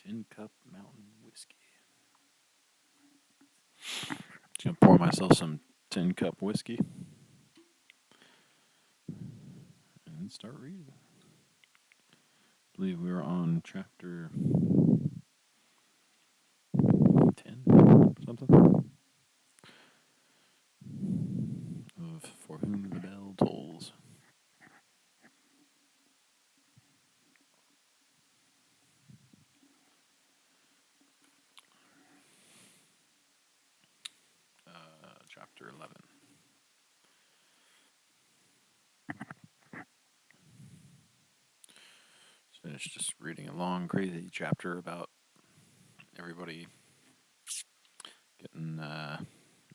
Tin Cup Mountain Whiskey. Just gonna pour myself some Tin Cup whiskey and start reading. I believe we were on chapter 10, something, of For Whom the Bell Tolls. Chapter 11. Finished just reading a long, crazy chapter about everybody getting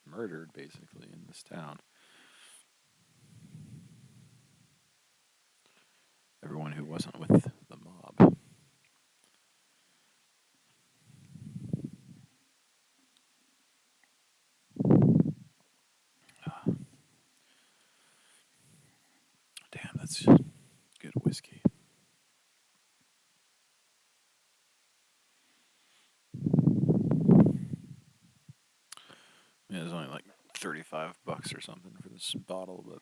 murdered, basically, in this town. Everyone who wasn't with the mob. Damn, that's good whiskey. Yeah, it's only like $35 or something for this bottle, but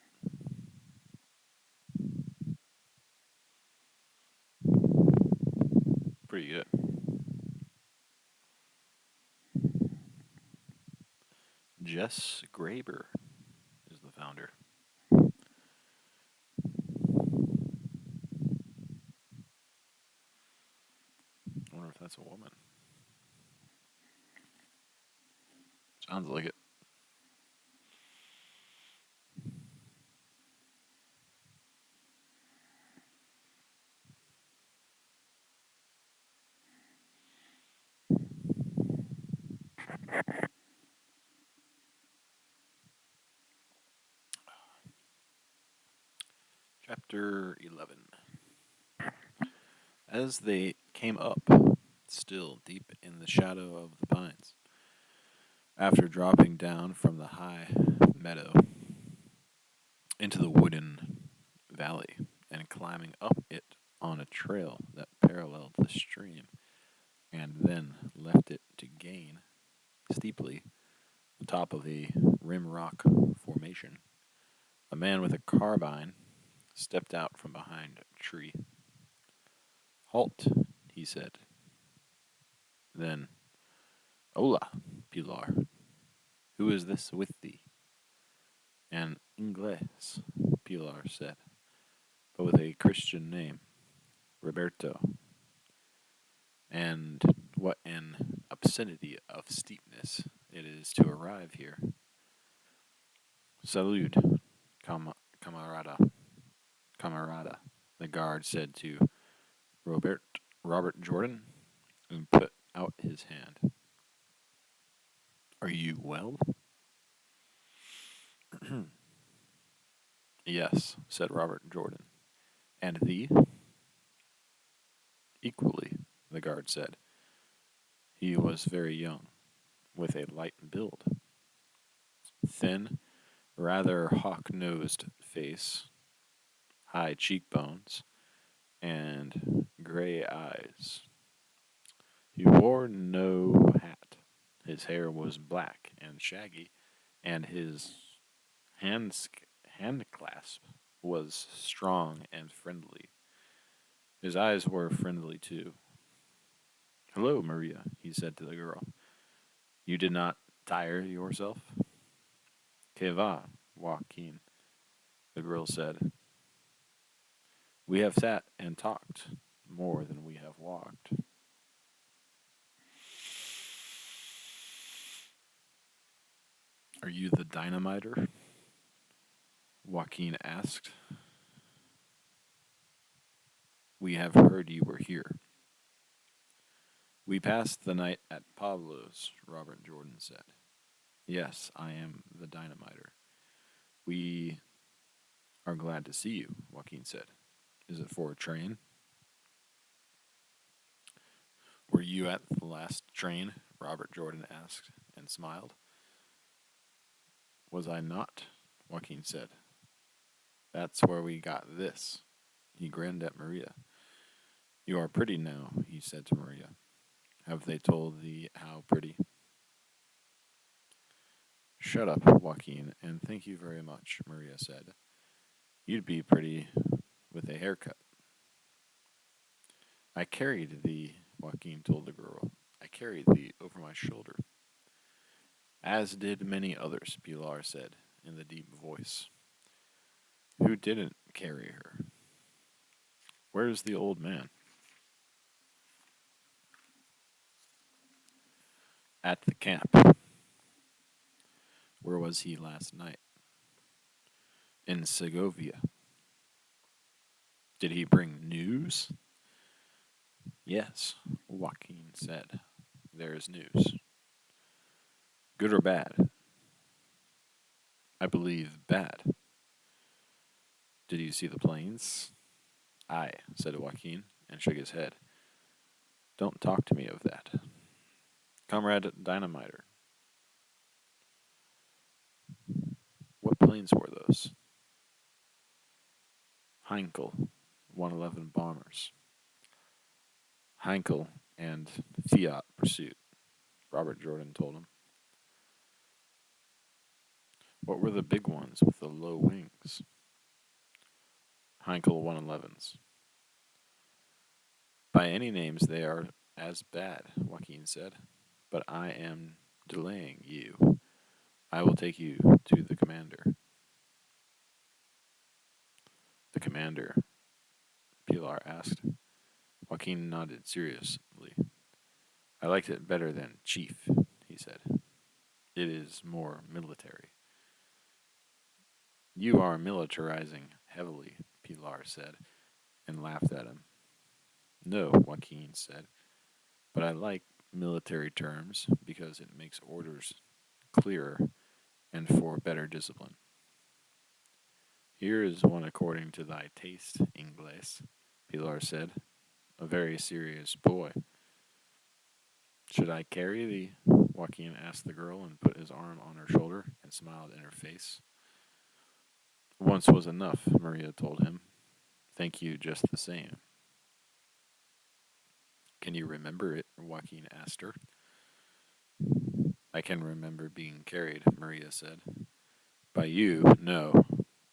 pretty good. Jess Graber is the founder. I wonder if that's a woman. Sounds like it. Chapter 11. As they came up, still deep in the shadow of the pines, after dropping down from the high meadow into the wooded valley and climbing up it on a trail that paralleled the stream and then left it to gain steeply the top of a rim rock formation, a man with a carbine stepped out from behind a tree. Halt, he said. Then, Hola, Pilar. Who is this with thee? An Inglés, Pilar said, but with a Christian name, Roberto. And what an obscenity of steepness it is to arrive here. Salud, camarada. Camarada, the guard said to Robert Jordan, and put out his hand. Are you well? Yes, said Robert Jordan. And thee? Equally, the guard said. He was very young, with a light build, thin, rather hawk-nosed face, high cheekbones, and gray eyes. He wore no hat. His hair was black and shaggy, and his hand clasp was strong and friendly. His eyes were friendly too. Hello, Maria, he said to the girl. You did not tire yourself? Que va, Joaquin, the girl said. We have sat and talked more than we have walked. Are you the dynamiter? Joaquin asked. We have heard you were here. We passed the night at Pablo's, Robert Jordan said. Yes, I am the dynamiter. We are glad to see you, Joaquin said. Is it for a train? Were you at the last train? Robert Jordan asked and smiled. Was I not? Joaquin said. That's where we got this. He grinned at Maria. You are pretty now, he said to Maria. Have they told thee how pretty? Shut up, Joaquin, and thank you very much, Maria said. You'd be pretty with a haircut. I carried thee, Joaquin told the girl. I carried thee over my shoulder. As did many others, Pilar said in the deep voice. Who didn't carry her? Where's the old man? At the camp. Where was he last night? In Segovia. Did he bring news? Yes, Joaquin said. There is news. Good or bad? I believe bad. Did you see the planes? Aye, said Joaquin, and shook his head. Don't talk to me of that. Comrade Dynamiter, what planes were those? Heinkel 111 bombers. Heinkel and Fiat Pursuit, Robert Jordan told him. What were the big ones with the low wings? Heinkel 111s. By any names, they are as bad, Joaquin said. But I am delaying you. I will take you to the commander. The commander? Pilar asked. Joaquin nodded seriously. I liked it better than chief, he said. It is more military. You are militarizing heavily, Pilar said, and laughed at him. No, Joaquin said, but I like military terms because it makes orders clearer and for better discipline. Here is one according to thy taste, Ingles, Pilar said, a very serious boy. Should I carry thee? Joaquin asked the girl and put his arm on her shoulder and smiled in her face. Once was enough, Maria told him. Thank you just the same. Can you remember it? Joaquin asked her. I can remember being carried, Maria said. By you, no.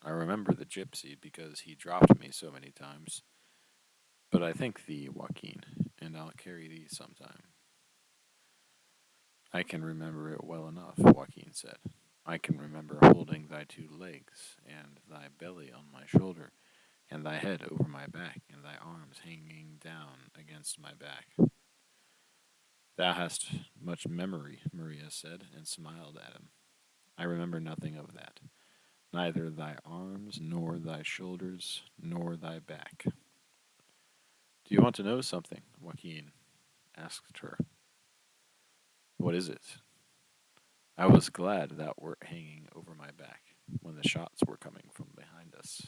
I remember the gypsy because he dropped me so many times. But I thank thee, Joaquin, and I'll carry thee sometime. I can remember it well enough, Joaquin said. I can remember holding thy two legs, and thy belly on my shoulder, and thy head over my back, and thy arms hanging down against my back. Thou hast much memory, Maria said, and smiled at him. I remember nothing of that, neither thy arms, nor thy shoulders, nor thy back. Do you want to know something? Joaquin asked her. What is it? I was glad thou wert hanging over my back when the shots were coming from behind us.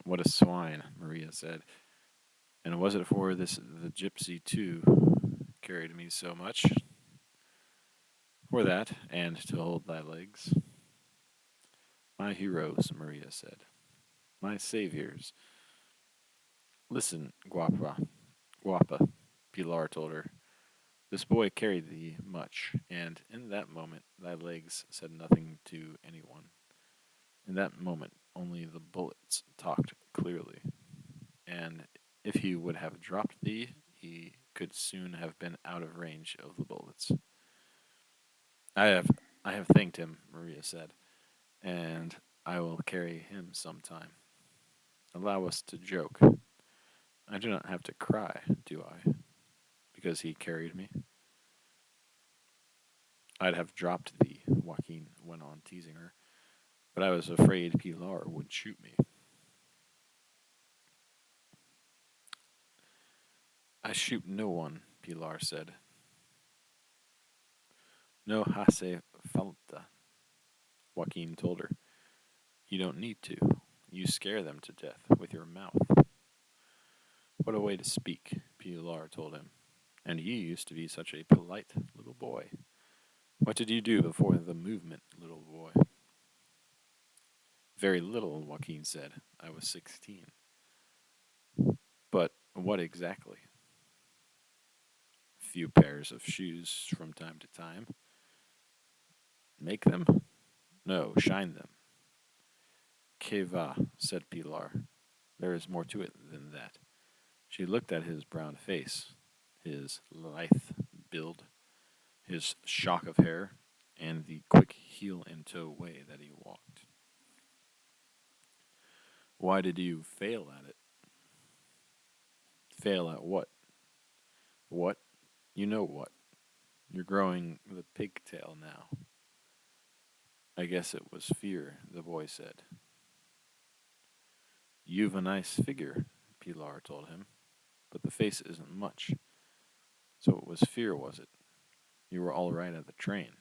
What a swine, Maria said. And was it for this the gypsy too carried me so much? For that, and to hold thy legs. My heroes, Maria said. My saviors. Listen, guapa, Pilar told her. This boy carried thee much, and in that moment thy legs said nothing to anyone. In that moment only the bullets talked clearly, and if he would have dropped thee, he could soon have been out of range of the bullets. I have I have thanked him, Maria said, and I will carry him some time. Allow us to joke. I do not have to cry, do I? Because he carried me. I'd have dropped thee, Joaquin went on teasing her, but I was afraid Pilar would shoot me. I shoot no one, Pilar said. No hace falta, Joaquin told her. You don't need to. You scare them to death with your mouth. What a way to speak, Pilar told him. And you used to be such a polite little boy. What did you do before the movement, little boy? Very little, Joaquin said. I was 16. But what exactly? few pairs of shoes from time to time. Make them? No, shine them. Que va, said Pilar. There is more to it than that. She looked at his brown face, his lithe build, his shock of hair, and the quick heel and toe way that he walked. Why did you fail at it? Fail at what? What? You know what? You're growing the pigtail now. I guess it was fear, the boy said. You've a nice figure, Pilar told him, but the face isn't much. So it was fear, was it? You were all right at the train.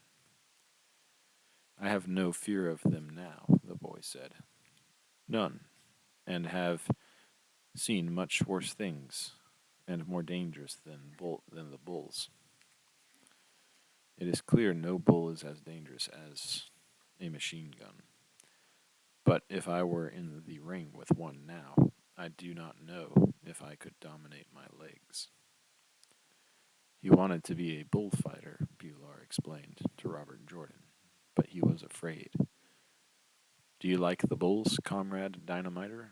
I have no fear of them now, the boy said. None, and have seen much worse things, and more dangerous than the bulls. It is clear no bull is as dangerous as a machine gun. But if I were in the ring with one now, I do not know if I could dominate my legs. He wanted to be a bullfighter, Pilar explained to Robert Jordan, but he was afraid. Do you like the bulls, comrade Dynamiter?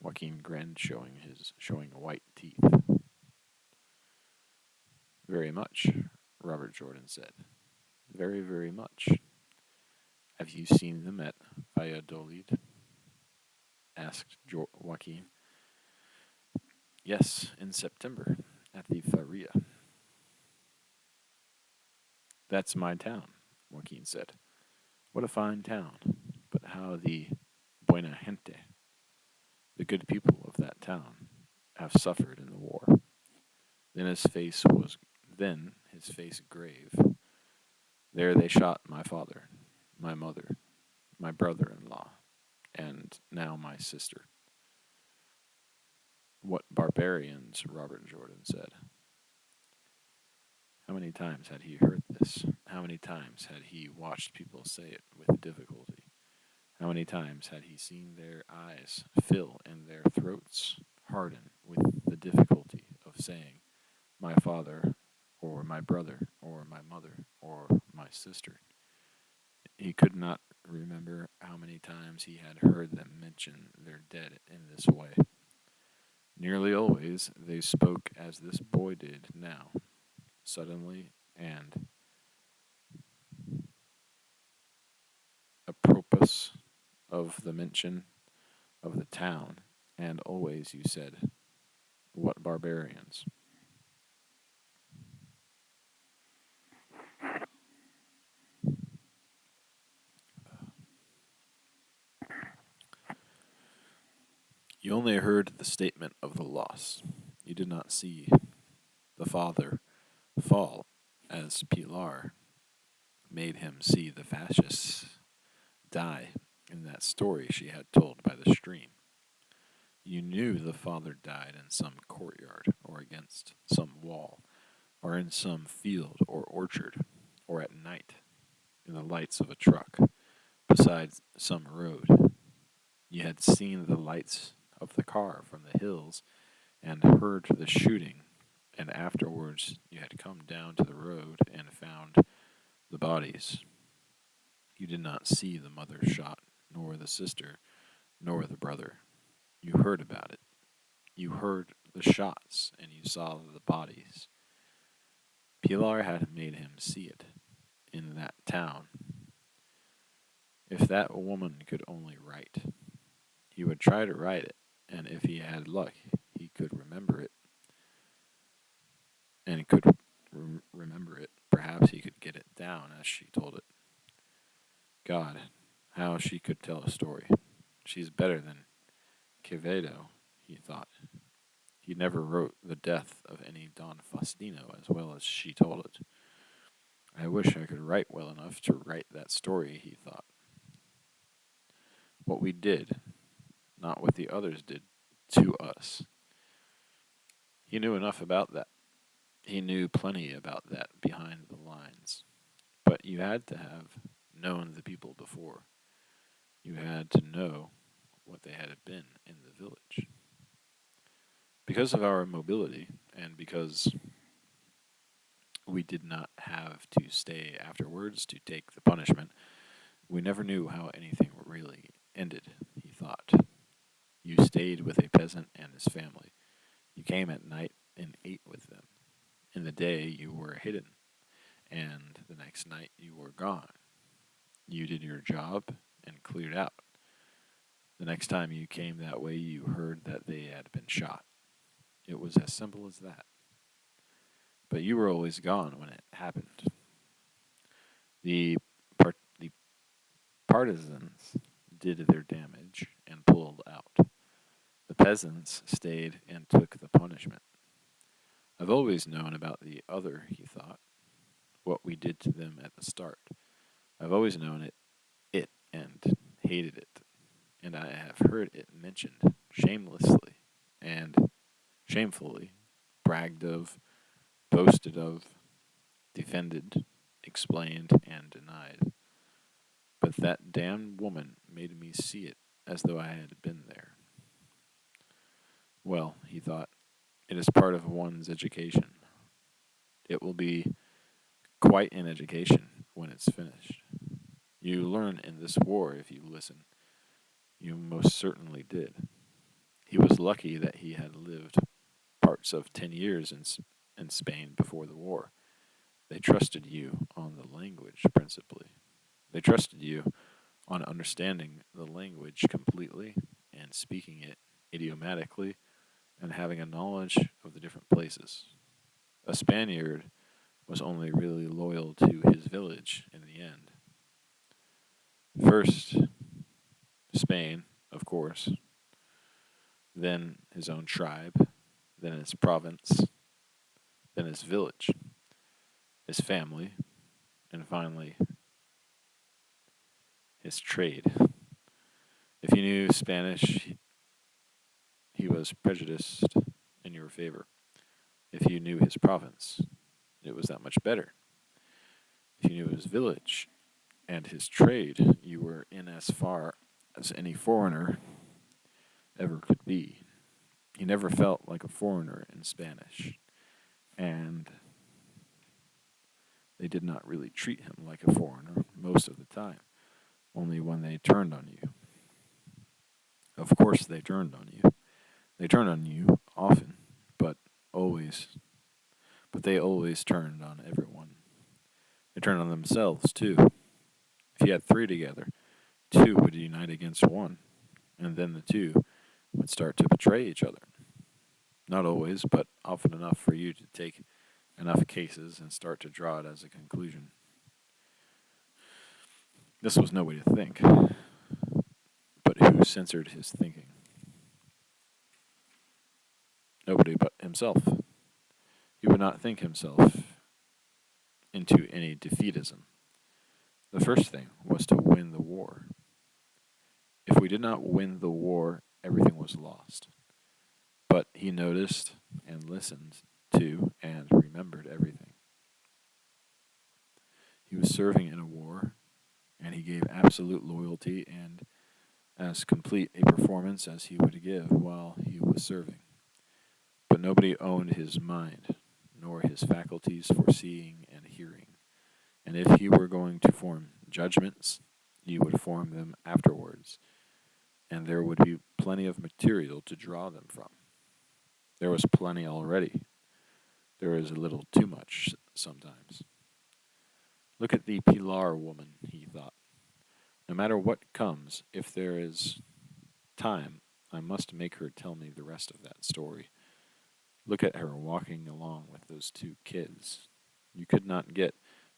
Joaquin grinned, showing white teeth. Very much, Robert Jordan said. Very, very much. Have you seen them at Valladolid? Asked Joaquin. Yes, in September, at the Feria. That's my town, Joaquin said. What a fine town, but how the buena gente, the good people of that town, have suffered in the war. Then his face grave. There they shot my father, my mother, my brother-in-law, and now my sister. What barbarians, Robert Jordan said. How many times had he heard this? How many times had he watched people say it with difficulty? How many times had he seen their eyes fill and their throats harden with the difficulty of saying, my father, or my brother, or my mother, or my sister? He could not remember how many times he had heard them mention their dead in this way. Nearly always they spoke as this boy did now, suddenly and apropos of the mention of the town, and always you said, what barbarians? You only heard the statement of the loss. You did not see the father fall as Pilar made him see the fascists die in that story she had told by the stream. You knew the father died in some courtyard, or against some wall, or in some field or orchard, or at night, in the lights of a truck, beside some road. You had seen the lights of the car from the hills and heard the shooting, and afterwards you had come down to the road and found the bodies. You did not see the mother shot, nor the sister, nor the brother. You heard about it. You heard the shots, and you saw the bodies. Pilar had made him see it in that town. If that woman could only write, he would try to write it, and if he had luck, he could remember it, and could remember it. Perhaps he could get it down as she told it. God, how she could tell a story. She's better than Quevedo, he thought. He never wrote the death of any Don Faustino as well as she told it. I wish I could write well enough to write that story, he thought. What we did, not what the others did to us. He knew enough about that. He knew plenty about that behind the lines. But you had to have known the people before. You had to know what they had been in the village. Because of our mobility and because we did not have to stay afterwards to take the punishment, we never knew how anything really ended, he thought. You stayed with a peasant and his family. You came at night and ate with them. In the day, you were hidden, and the next night, you were gone. You did your job and cleared out. The next time you came that way, you heard that they had been shot. It was as simple as that. But you were always gone when it happened. The, the partisans did their damage and pulled out. The peasants stayed and took the punishment. I've always known about the other, he thought, what we did to them at the start. I've always known it and hated it, and I have heard it mentioned shamelessly and shamefully, bragged of, boasted of, defended, explained, and denied. But that damned woman made me see it as though I had been there. Well, he thought, it is part of one's education. It will be quite an education when it's finished. You learn in this war if you listen. You most certainly did. He was lucky that he had lived parts of 10 years in Spain before the war. They trusted you on the language principally. They trusted you on understanding the language completely and speaking it idiomatically and having a knowledge of the different places. A Spaniard was only really loyal to his village in the end. First, Spain, of course, then his own tribe, then his province, then his village, his family, and finally his trade. If you knew Spanish, he was prejudiced in your favor. If you knew his province, it was that much better. If you knew his village and his trade, you were in as far as any foreigner ever could be. He never felt like a foreigner in Spanish, and they did not really treat him like a foreigner most of the time, only when they turned on you. Of course, they turned on you. They turned on you often, but always. But they always turned on everyone. They turned on themselves, too. If you had three together, two would unite against one, and then the two would start to betray each other. Not always, but often enough for you to take enough cases and start to draw it as a conclusion. This was no way to think, but who censored his thinking? Nobody but himself. He would not think himself into any defeatism. The first thing was to win the war. If we did not win the war, everything was lost. But he noticed and listened to and remembered everything. He was serving in a war, and he gave absolute loyalty and as complete a performance as he would give while he was serving. But nobody owned his mind, nor his faculties for seeing and hearing. And if he were going to form judgments, you would form them afterwards, and there would be plenty of material to draw them from. There was plenty already. There is a little too much sometimes. Look at the Pilar woman, he thought. No matter what comes, if there is time, I must make her tell me the rest of that story. Look at her walking along with those two kids. You could not get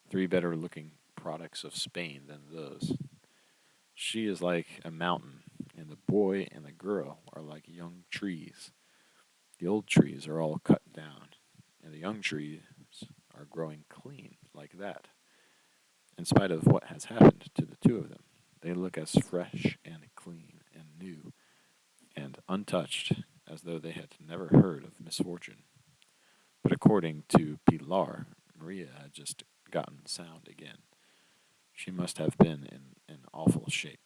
three better looking products of Spain than those. She is like a mountain, and the boy and the girl are like young trees. The old trees are all cut down, and the young trees are growing clean like that. In spite of what has happened to the two of them, they look as fresh and clean and new and untouched as though they had never heard of misfortune. But according to Pilar, Maria had just gotten sound again. She must have been in awful shape.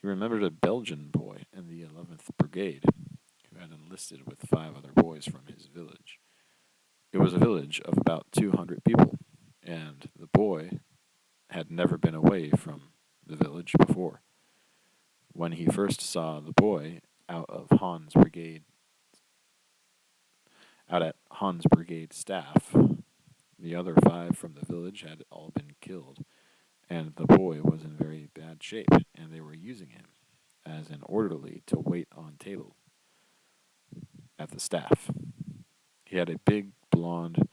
He remembered a Belgian boy in the 11th Brigade who had enlisted enlisted with 5 other boys from his village. It was a village of about 200 people, and the boy had never been away from the village before. When he first saw the boy out of Hans' brigade, out at Hans' brigade staff, the other 5 from the village had all been killed, and the boy was in very bad shape, and they were using him as an orderly to wait on table at the staff. He had a big, blond,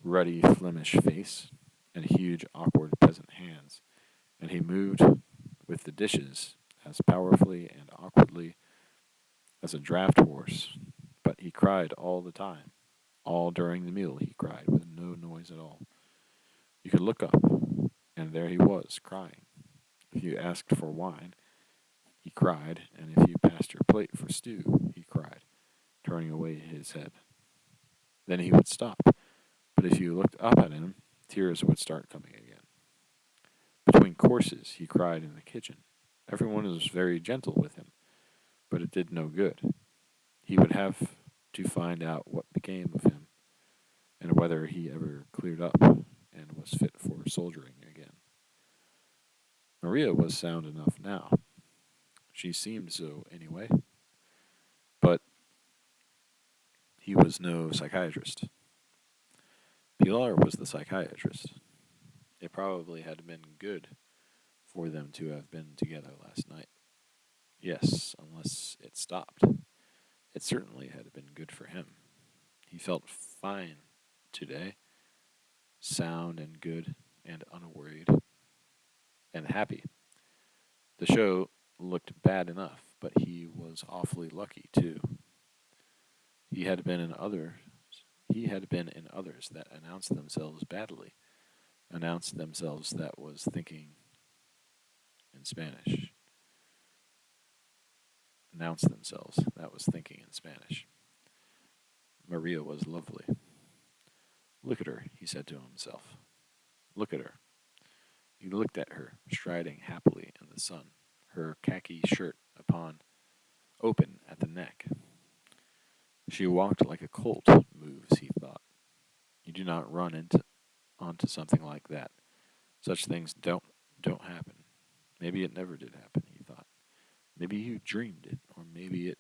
ruddy Flemish face and huge, awkward peasant hands, and he moved with the dishes as powerfully and awkwardly as a draft horse. But he cried all the time. All during the meal he cried with no noise at all. You could look up, and there he was, crying. If you asked for wine, he cried, and if you passed your plate for stew, he cried, turning away his head. Then he would stop, but if you looked up at him, tears would start coming again. Between courses, he cried in the kitchen. Everyone was very gentle with him, but it did no good. He would have to find out what became of him, and whether he ever cleared up and was fit for soldiering again. Maria was sound enough now. She seemed so anyway, but he was no psychiatrist. Pilar was the psychiatrist. It probably had been good for them to have been together last night. Yes, unless it stopped. It certainly had been good for him. He felt fine today, sound and good and unworried and happy. The show looked bad enough, but he was awfully lucky too. He had been in others. He had been in others that announced themselves badly, announced themselves that was thinking in Spanish, announced themselves that was thinking in Spanish. Maria was lovely. Look at her, he said to himself. Look at her. He looked at her, striding happily in the sun, her khaki shirt upon open at the neck. She walked like a colt moves, he thought. You do not run into onto something like that. Such things don't happen. Maybe it never did happen, he thought. Maybe you dreamed it, or maybe it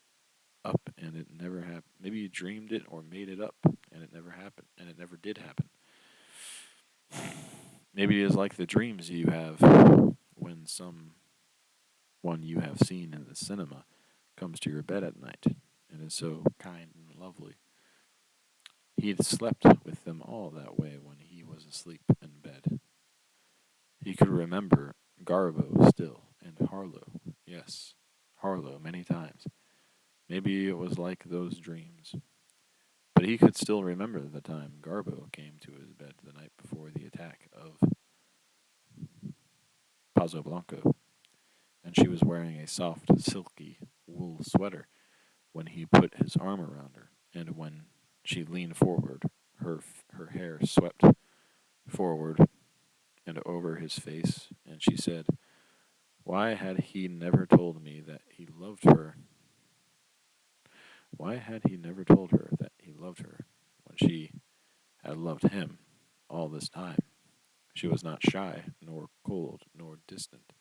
up and it never happened. Maybe you dreamed it or made it up and it never happened and it never did happen. Maybe it is like the dreams you have when someone you have seen in the cinema comes to your bed at night and is so kind and lovely. He had slept with them all that way when he was asleep in bed. He could remember Garbo still, and Harlow, yes, Harlow many times. Maybe it was like those dreams. But he could still remember the time Garbo came to his bed the night before the attack of Pazo Blanco, and she was wearing a soft, silky wool sweater when he put his arm around her, and when she leaned forward, her hair swept forward and over his face, and she said, "Why had he never told me that he loved her? Why had he never told her that he loved her when she had loved him all this time?" She was not shy, nor cold, nor distant.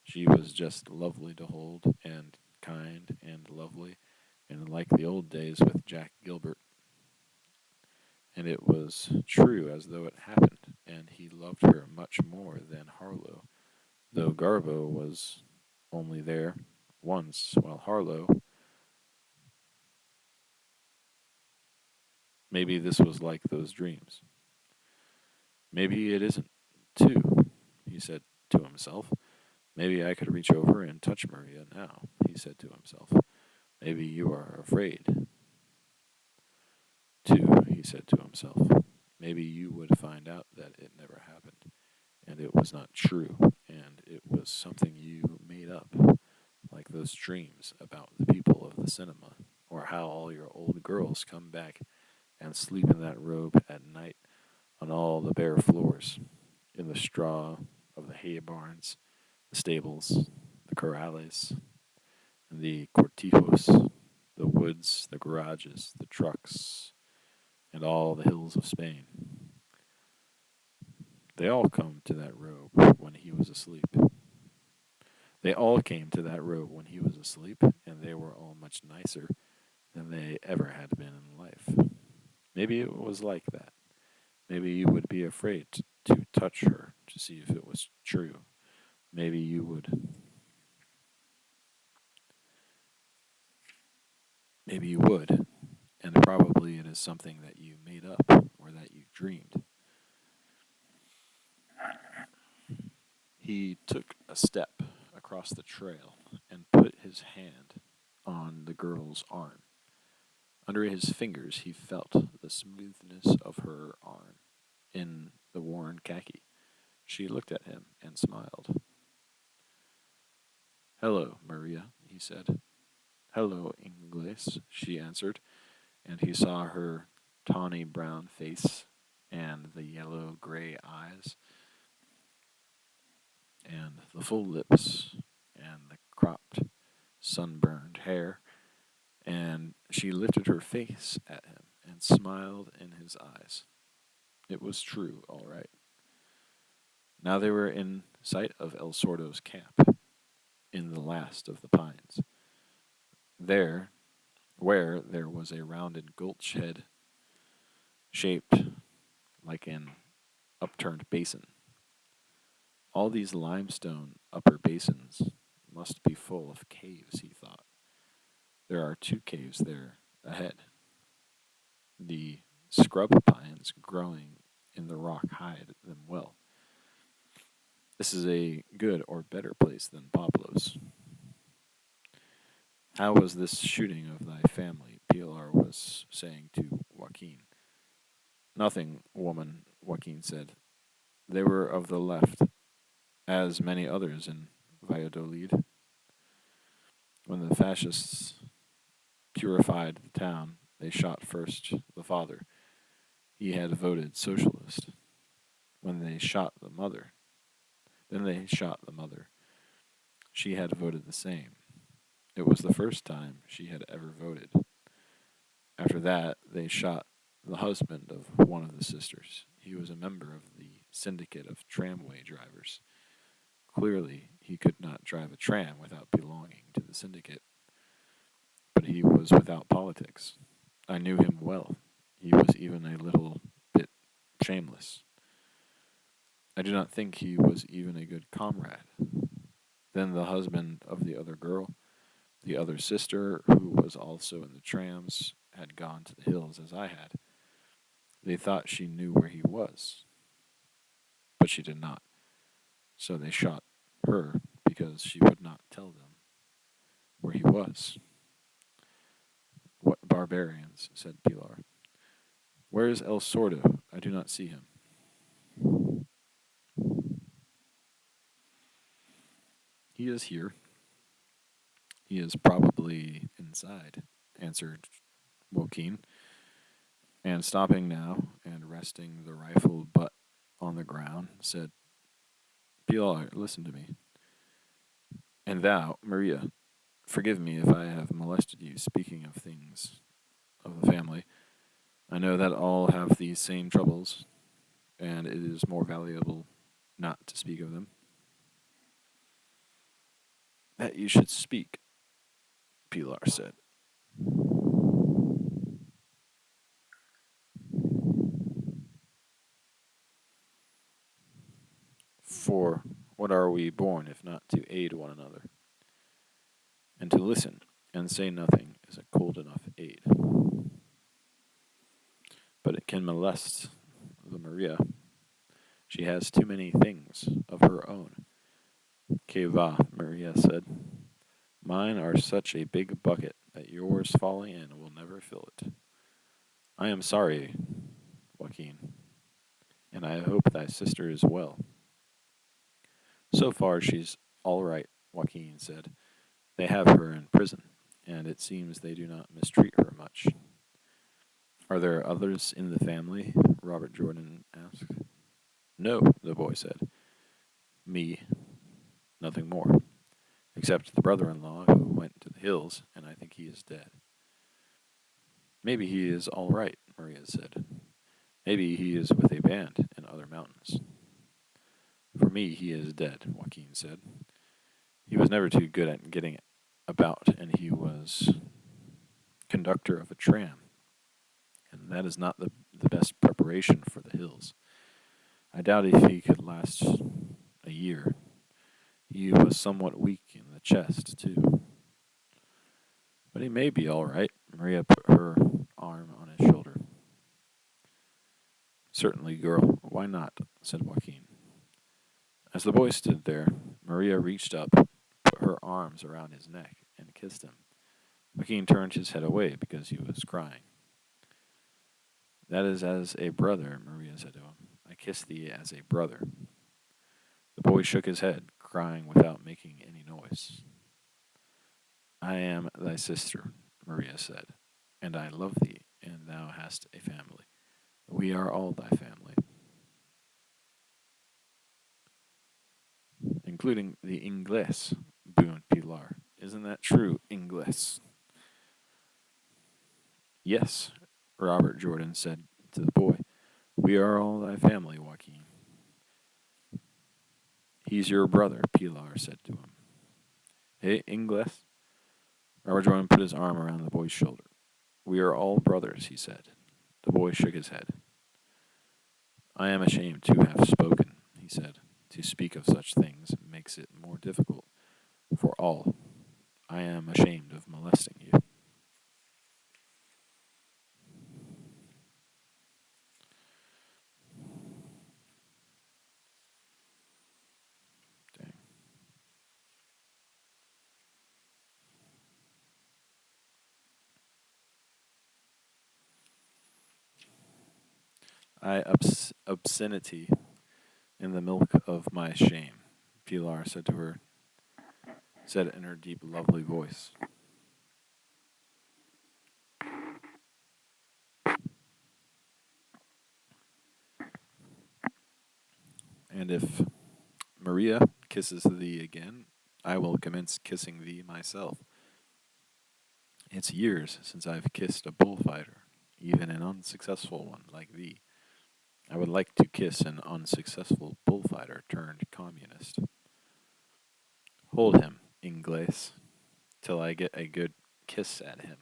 She was just lovely to hold, and kind and lovely, and like the old days with Jack Gilbert. And it was true as though it happened, and he loved her much more than Harlow, though Garbo was only there once, while Harlow, maybe this was like those dreams. Maybe it isn't, too, he said to himself. Maybe I could reach over and touch Maria now, he said to himself. Maybe you are afraid, too, he said to himself. Maybe you would find out that it never happened, and it was not true, and it was something you made up, like those dreams about the people of the cinema, or how all your old girls come back and sleep in that robe at night on all the bare floors, in the straw of the hay barns, the stables, the corrales, and the cortijos. woods, the garages, the trucks, and all the hills of Spain. They all come to that robe when he was asleep. They all came to that robe when he was asleep, and they were all much nicer than they ever had been in life. Maybe it was like that. Maybe you would be afraid to touch her to see if it was true. Maybe you would. Maybe you would. And probably it is something that you made up or that you dreamed. He took a step across the trail and put his hand on the girl's arm. Under his fingers, he felt the smoothness of her arm in the worn khaki. She looked at him and smiled. "Hello, Maria," he said. "Hello, Ingles," she answered, and he saw her tawny brown face and the yellow gray eyes and the full lips and the cropped, sunburned hair, and she lifted her face at him and smiled in his eyes. It was true, all right. Now they were in sight of El Sordo's camp, in the last of the pines. There, where there was a rounded gulch head shaped like an upturned basin. All these limestone upper basins must be full of caves, he thought. There are two caves there ahead. The scrub pines growing in the rock hide them well. This is a good or better place than Pablo's. How was this shooting of thy family? Pilar was saying to Joaquin. Nothing, woman, Joaquin said. They were of the left, as many others in Valladolid. When the fascists purified the town, they shot first the father. He had voted socialist. When they shot the mother, then they shot the mother. She had voted the same. It was the first time she had ever voted. After that, they shot the husband of one of the sisters. He was a member of the syndicate of tramway drivers. Clearly, he could not drive a tram without belonging to the syndicate. But he was without politics. I knew him well. He was even a little bit shameless. I do not think he was even a good comrade. Then the husband of the other girl, the other sister, who was also in the trams, had gone to the hills as I had. They thought she knew where he was, but she did not. So they shot her because she would not tell them where he was. What barbarians, said Pilar. Where is El Sordo? I do not see him. He is here. He is probably inside, answered Joaquin, and stopping now and resting the rifle butt on the ground, said, Pilar, listen to me. And thou, Maria, forgive me if I have molested you speaking of things of the family. I know that all have these same troubles, and it is more valuable not to speak of them. That you should speak, Pilar said. For what are we born if not to aid one another? And to listen and say nothing is a cold enough aid. But it can molest the Maria. She has too many things of her own. Que va, Maria said. Mine are such a big bucket that yours falling in will never fill it. I am sorry, Joaquin, and I hope thy sister is well. So far she's all right, Joaquin said. They have her in prison, and it seems they do not mistreat her much. Are there others in the family? Robert Jordan asked. No, the boy said. Me, nothing more, except the brother-in-law who went to the hills, and I think he is dead. Maybe he is all right, Maria said. Maybe he is with a band in other mountains. For me, he is dead, Joaquin said. He was never too good at getting about, and he was conductor of a tram, and that is not the best preparation for the hills. I doubt if he could last a year. He was somewhat weak in the chest, too. But he may be all right. Maria put her arm on his shoulder. Certainly, girl. Why not? Said Joaquin. As the boy stood there, Maria reached up, put her arms around his neck, and kissed him. Joaquin turned his head away because he was crying. That is as a brother, Maria said to him. I kiss thee as a brother. The boy shook his head, crying without making any noise. I am thy sister, Maria said, and I love thee, and thou hast a family. We are all thy family, including the Ingles, boomed Pilar. Isn't that true, Ingles? Yes, Robert Jordan said to the boy. We are all thy family, Joaquin. He's your brother, Pilar said to him. Hey, Ingles. Robert Jordan put his arm around the boy's shoulder. We are all brothers, he said. The boy shook his head. I am ashamed to have spoken, he said. To speak of such things makes it more difficult for all. I am ashamed of molesting you. Dang. Obscenity in the milk of my shame, Pilar said to her, said in her deep, lovely voice. And if Maria kisses thee again, I will commence kissing thee myself. It's years since I've kissed a bullfighter, even an unsuccessful one like thee. I would like to kiss an unsuccessful bullfighter turned communist. Hold him, Ingles, till I get a good kiss at him.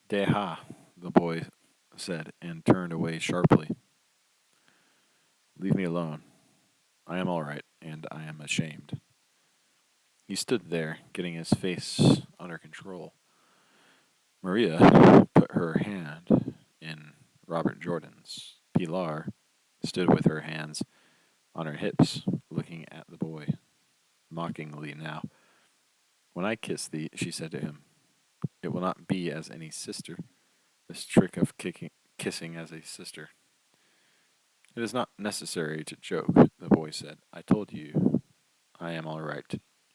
Deha, the boy said, and turned away sharply. Leave me alone. I am all right, and I am ashamed. He stood there, getting his face under control. Maria put her hand in Robert Jordan's. Pilar stood with her hands on her hips, looking at the boy, mockingly now. When I kiss thee, she said to him, it will not be as any sister, this trick of kissing as a sister. It is not necessary to joke, the boy said. I told you I am all right.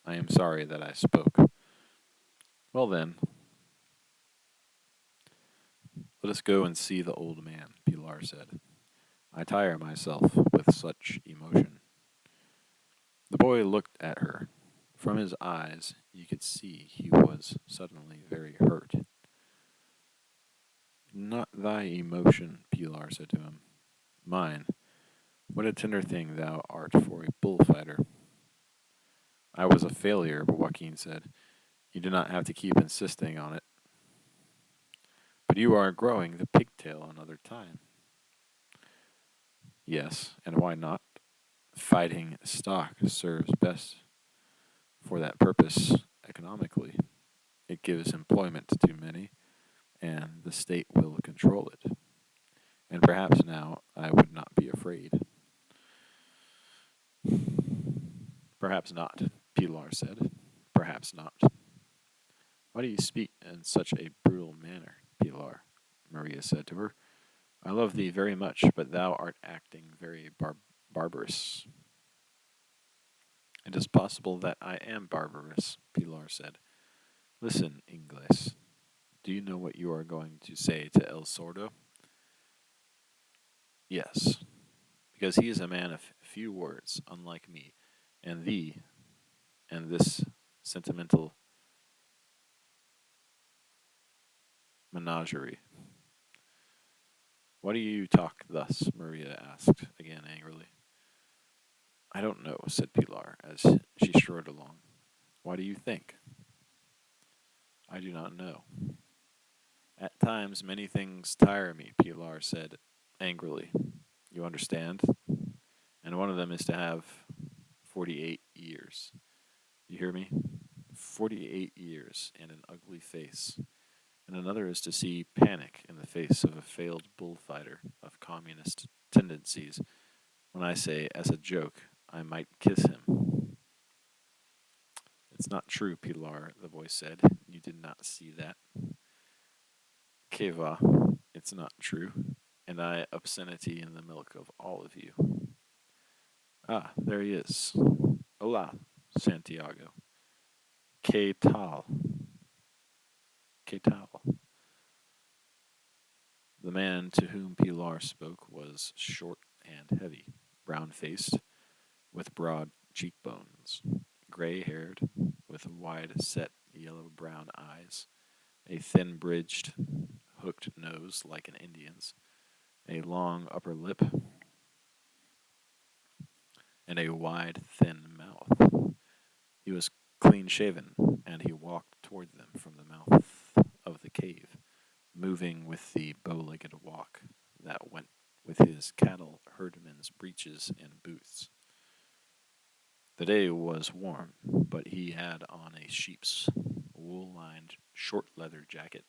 I am sorry that I spoke. Well then, let us go and see the old man, Pilar said. I tire myself with such emotion. The boy looked at her. From his eyes, you could see he was suddenly very hurt. Not thy emotion, Pilar said to him. Mine. What a tender thing thou art for a bullfighter. I was a failure, Joaquin said. You do not have to keep insisting on it. But you are growing the pigtail another time. Yes, and why not? Fighting stock serves best for that purpose economically. It gives employment to many, and the state will control it. And perhaps now I would not be afraid. Perhaps not, Pilar said. Perhaps not. Why do you speak in such a brutal manner, Pilar? Maria said to her. I love thee very much, but thou art acting very barbarous. It is possible that I am barbarous, Pilar said. Listen, Ingles. Do you know what you are going to say to El Sordo? Yes, because he is a man of few words, unlike me, and thee, and this sentimental menagerie. Why do you talk thus? Maria asked, again angrily. I don't know, said Pilar, as she strode along. Why do you think? I do not know. At times, many things tire me, Pilar said angrily. You understand? And one of them is to have 48 years. You hear me? 48 years and an ugly face. And another is to see panic in the face of a failed bullfighter of communist tendencies when I say, as a joke, I might kiss him. It's not true, Pilar, the voice said. You did not see that. Keva, it's not true. And I obscenity in the milk of all of you. Ah, there he is. Hola, Santiago. Que tal? Que tal? The man to whom Pilar spoke was short and heavy, brown faced, with broad cheekbones, gray haired, with wide set yellow brown eyes, a thin bridged, hooked nose like an Indian's, a long upper lip, and a wide, thin mouth. He was clean shaven, and he walked toward them from the mouth of the cave, moving with the bow legged walk that went with his cattle herdman's breeches and boots. The day was warm, but he had on a sheep's wool lined short leather jacket,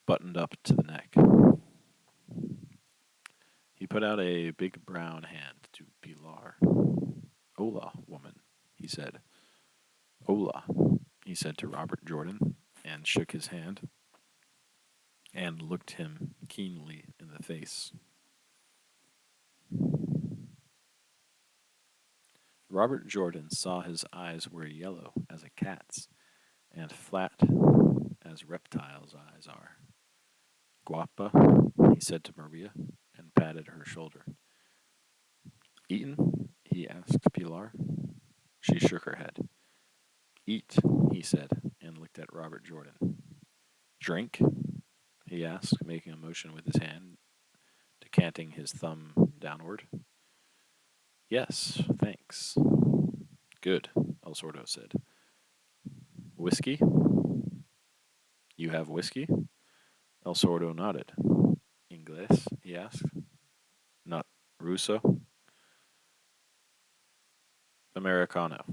buttoned up to the neck. He put out a big brown hand to Pilar. Hola, woman, he said. Hola, he said to Robert Jordan, and shook his hand, and looked him keenly in the face. Robert Jordan saw his eyes were yellow as a cat's, and flat as reptiles' eyes are. Guapa, he said to Maria, and patted her shoulder. Eaten? He asked Pilar. She shook her head. Eat, he said, and looked at Robert Jordan. Drink? He asked, making a motion with his hand, decanting his thumb downward. Yes, thanks. Good, El Sordo said. Whiskey? You have whiskey? El Sordo nodded. Inglés? He asked. Not Russo? Americano.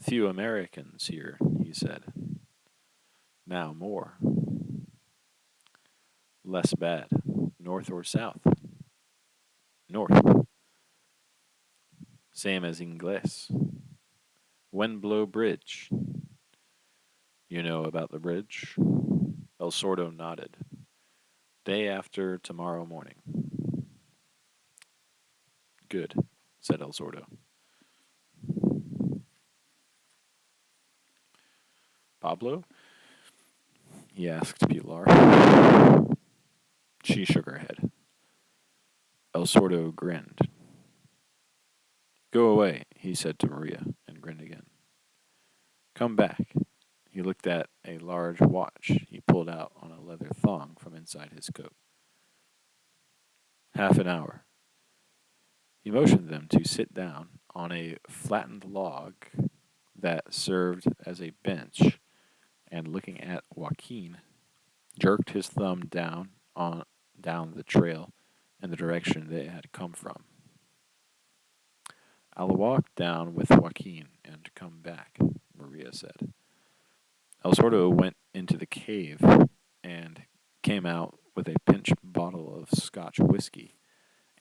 Few Americans here, he said. Now more. Less bad. North or south? North. Same as Inglés. Wenblow Bridge. You know about the bridge? El Sordo nodded. Day after tomorrow morning. Good, said El Sordo. Pablo? He asked Pilar. She shook her head. El Sordo grinned. Go away, he said to Maria, and grinned again. Come back. He looked at a large watch he pulled out on a leather thong from inside his coat. Half an hour. He motioned them to sit down on a flattened log that served as a bench, and looking at Joaquin, jerked his thumb down the trail in the direction they had come from. I'll walk down with Joaquin and come back, Maria said. El Sordo went into the cave and came out with a pinch bottle of Scotch whiskey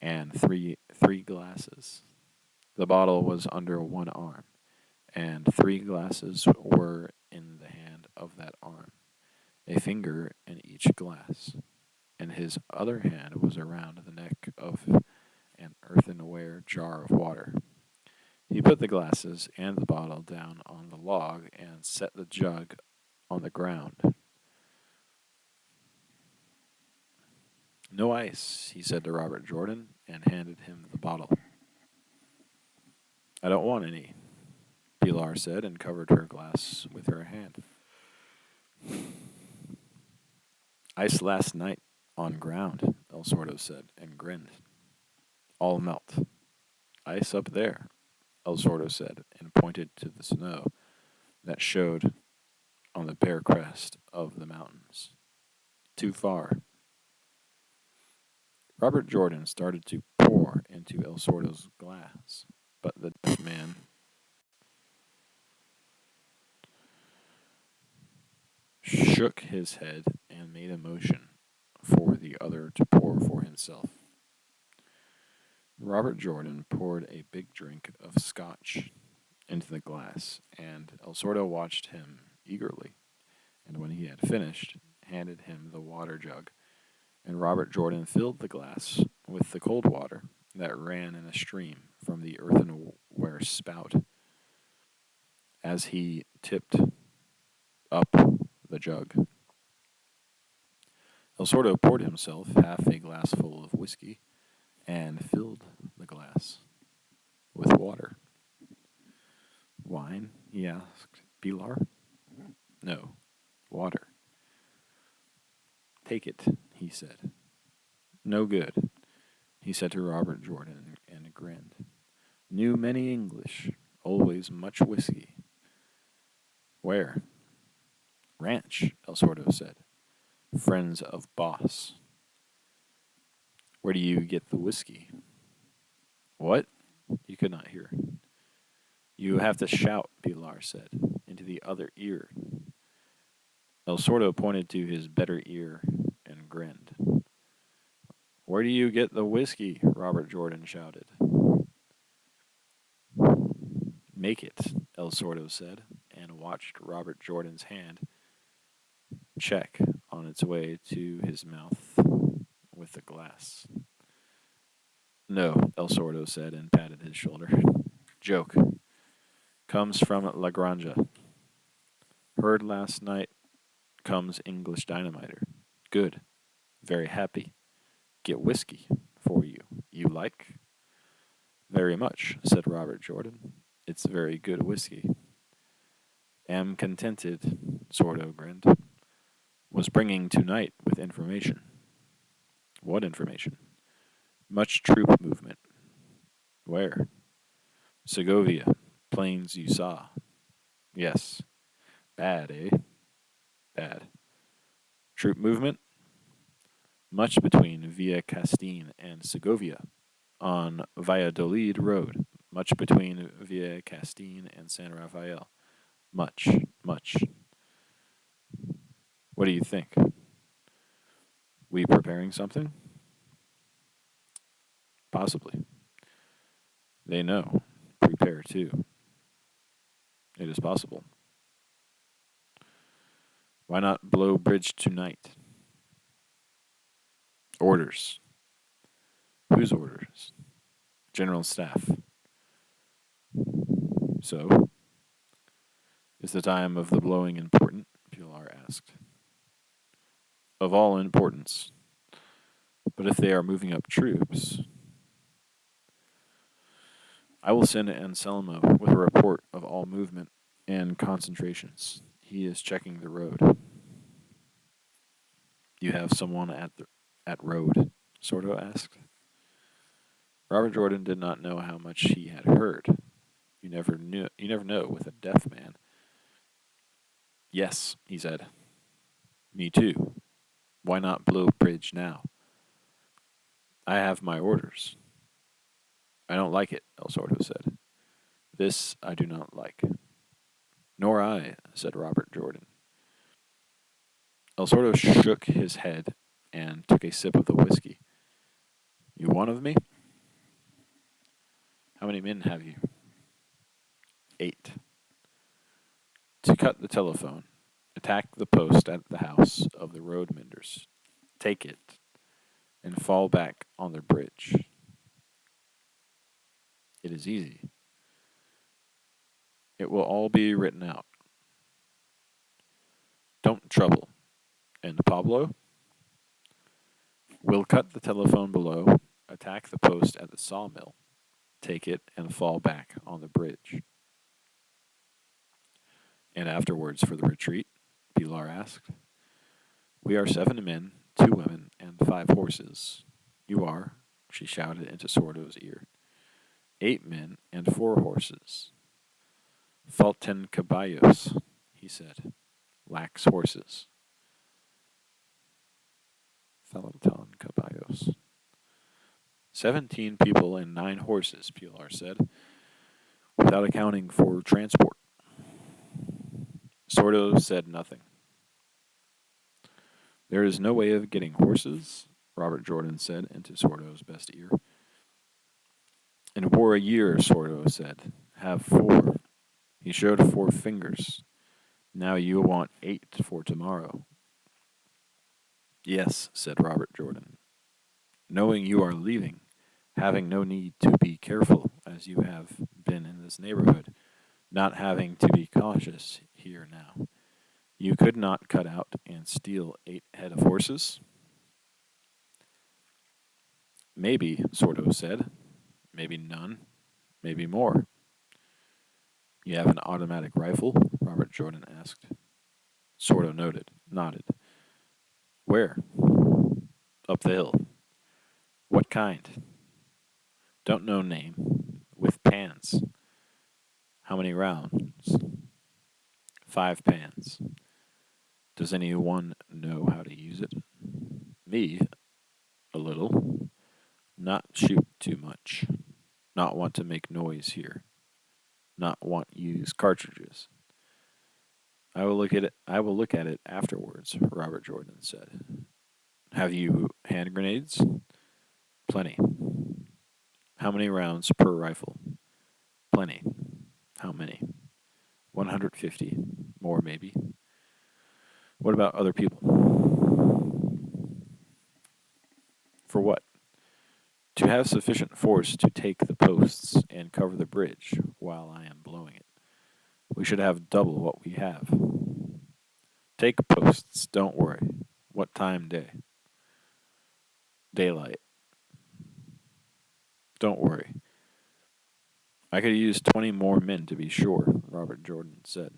and three glasses. The bottle was under one arm, and three glasses were in the hand of that arm, a finger in each glass, and his other hand was around the neck of an earthenware jar of water. He put the glasses and the bottle down on the log and set the jug on the ground. No ice, he said to Robert Jordan, and handed him the bottle. I don't want any. Pilar said, and covered her glass with her hand. Ice last night on ground, El Sordo said, and grinned. All melt. Ice up there, El Sordo said, and pointed to the snow that showed on the bare crest of the mountains. Too far. Robert Jordan started to pour into El Sordo's glass, but the deaf man shook his head and made a motion for the other to pour for himself. Robert Jordan poured a big drink of scotch into the glass, and El Sordo watched him eagerly, and when he had finished, handed him the water jug, and Robert Jordan filled the glass with the cold water that ran in a stream from the earthenware spout as he tipped up the jug. El Sordo poured himself half a glassful of whiskey and filled the glass with water. Wine? He asked Pilar. No, water. Take it, he said. No good, he said to Robert Jordan and grinned. Knew many English, always much whiskey. Where? Ranch, El Sordo said. Friends of boss. Where do you get the whiskey? What? He could not hear. You have to shout, Pilar said, into the other ear. El Sordo pointed to his better ear and grinned. Where do you get the whiskey? Robert Jordan shouted. Make it, El Sordo said, and watched Robert Jordan's hand check on its way to his mouth with the glass. No, El Sordo said and patted his shoulder. Joke. Comes from La Granja. Heard last night comes English dynamiter. Good. Very happy. Get whiskey for you. You like? Very much, said Robert Jordan. It's very good whiskey. Am contented, Sordo grinned. Was bringing tonight with information. What information? Much troop movement. Where? Segovia. Plains you saw. Yes. Bad, eh? Bad. Troop movement? Much between Villa Castine and Segovia. On Valladolid Road. Much between Villa Castine and San Rafael. Much, much. What do you think? We preparing something? Possibly. They know. Prepare too. It is possible. Why not blow bridge tonight? Orders. Whose orders? General Staff. So, is the time of the blowing important? Pilar asked. Of all importance. But if they are moving up troops, I will send Anselmo with a report of all movement and concentrations. He is checking the road. You have someone at road? Sordo asked. Robert Jordan did not know how much he had heard. You never know with a deaf man. Yes, he said. Me too. Why not blow bridge now? I have my orders. I don't like it, El Sordo said. This I do not like. Nor I, said Robert Jordan. El Sordo shook his head and took a sip of the whiskey. You want of me? How many men have you? 8. To cut the telephone, attack the post at the house of the road menders, take it, and fall back on the bridge. It is easy. It will all be written out. Don't trouble. And Pablo? We'll cut the telephone below, attack the post at the sawmill, take it, and fall back on the bridge. And afterwards for the retreat? Pilar asked. We are 7 men, 2 women, and 5 horses. You are, she shouted into Sordo's ear, 8 men and 4 horses. Faltan caballos, he said. Lacks horses. Faltan caballos. 17 people and 9 horses, Pilar said, without accounting for transport. Sordo said nothing. There is no way of getting horses, Robert Jordan said into Sordo's best ear. In war a year, Sordo said. Have 4. He showed 4 fingers. Now you want 8 for tomorrow. Yes, said Robert Jordan. Knowing you are leaving, having no need to be careful as you have been in this neighborhood, not having to be cautious here now. You could not cut out and steal 8 head of horses? Maybe, Sordo said. Maybe none. Maybe more. You have an automatic rifle? Robert Jordan asked. Sordo nodded. Where? Up the hill. What kind? Don't know name. With pans. How many rounds? 5 pans. Does anyone know how to use it? Me, a little. Not shoot too much. Not want to make noise here. Not want use cartridges. I will look at it afterwards, Robert Jordan said. Have you hand grenades? Plenty. How many rounds per rifle? Plenty. How many? 150. More, maybe. What about other people? For what? To have sufficient force to take the posts and cover the bridge while I am blowing it. We should have double what we have. Take posts, don't worry. What time day? Daylight. Don't worry. I could use 20 more men to be sure, Robert Jordan said.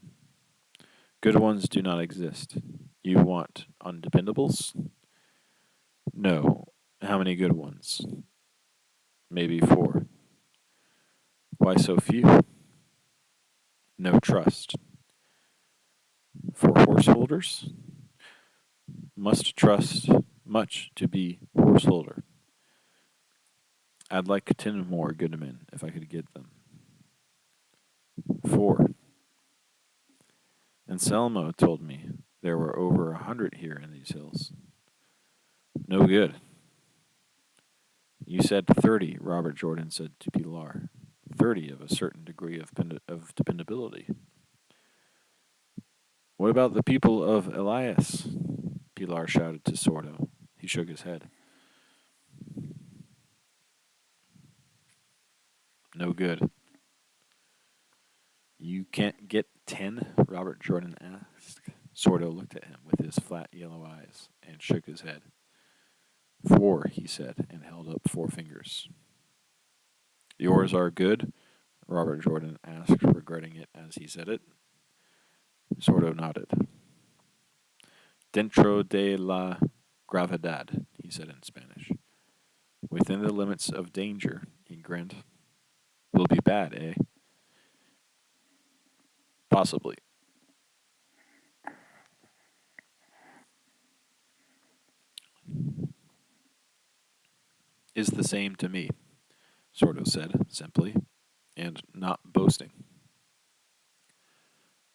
Good ones do not exist. You want undependables? No. How many good ones? Maybe 4. Why so few? No trust. For horse holders? Must trust much to be horse holder. I'd like 10 more good men if I could get them. 4. Anselmo told me there were over 100 here in these hills. No good. You said 30, Robert Jordan said to Pilar. 30 of a certain degree of dependability. What about the people of Elias? Pilar shouted to Sordo. He shook his head. No good. You can't get 10? Robert Jordan asked. Sordo looked at him with his flat yellow eyes and shook his head. 4, he said, and held up 4 fingers. Yours are good? Robert Jordan asked, regretting it as he said it. Sordo nodded. Dentro de la gravedad, he said in Spanish. Within the limits of danger, he grinned. Will be bad, eh? Possibly. Is the same to me, Sordo said, simply, and not boasting.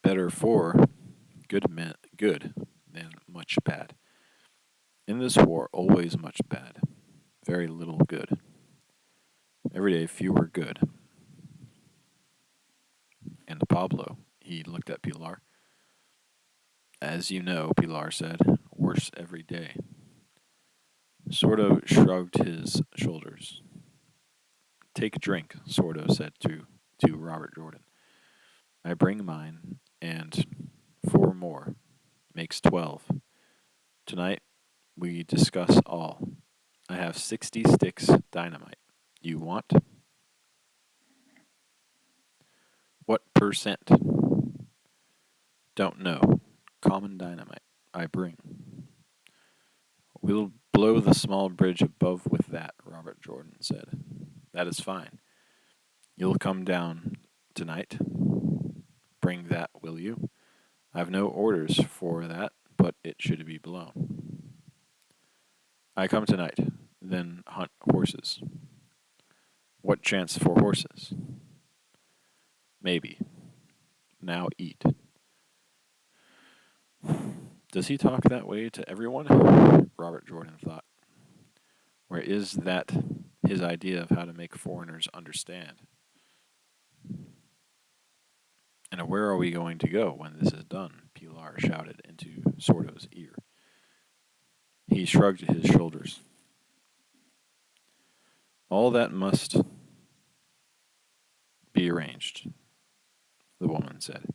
Better 4 good than much bad. In this war, always much bad. Very little good. Every day, fewer good. And Pablo, he looked at Pilar. As you know, Pilar said, worse every day. Sordo shrugged his shoulders. Take a drink, Sordo said to Robert Jordan. I bring mine, and 4 more. Makes 12. Tonight, we discuss all. I have 60 sticks dynamite. You want? What percent? Don't know. Common dynamite. I bring. We'll blow the small bridge above with that, Robert Jordan said. That is fine. You'll come down tonight. Bring that, will you? I've no orders for that, but it should be blown. I come tonight, then hunt horses. What chance for horses? Maybe. Now eat. Does he talk that way to everyone? Robert Jordan thought. Where is that his idea of how to make foreigners understand? And where are we going to go when this is done? Pilar shouted into Sordo's ear. He shrugged his shoulders. All that must be arranged, the woman said.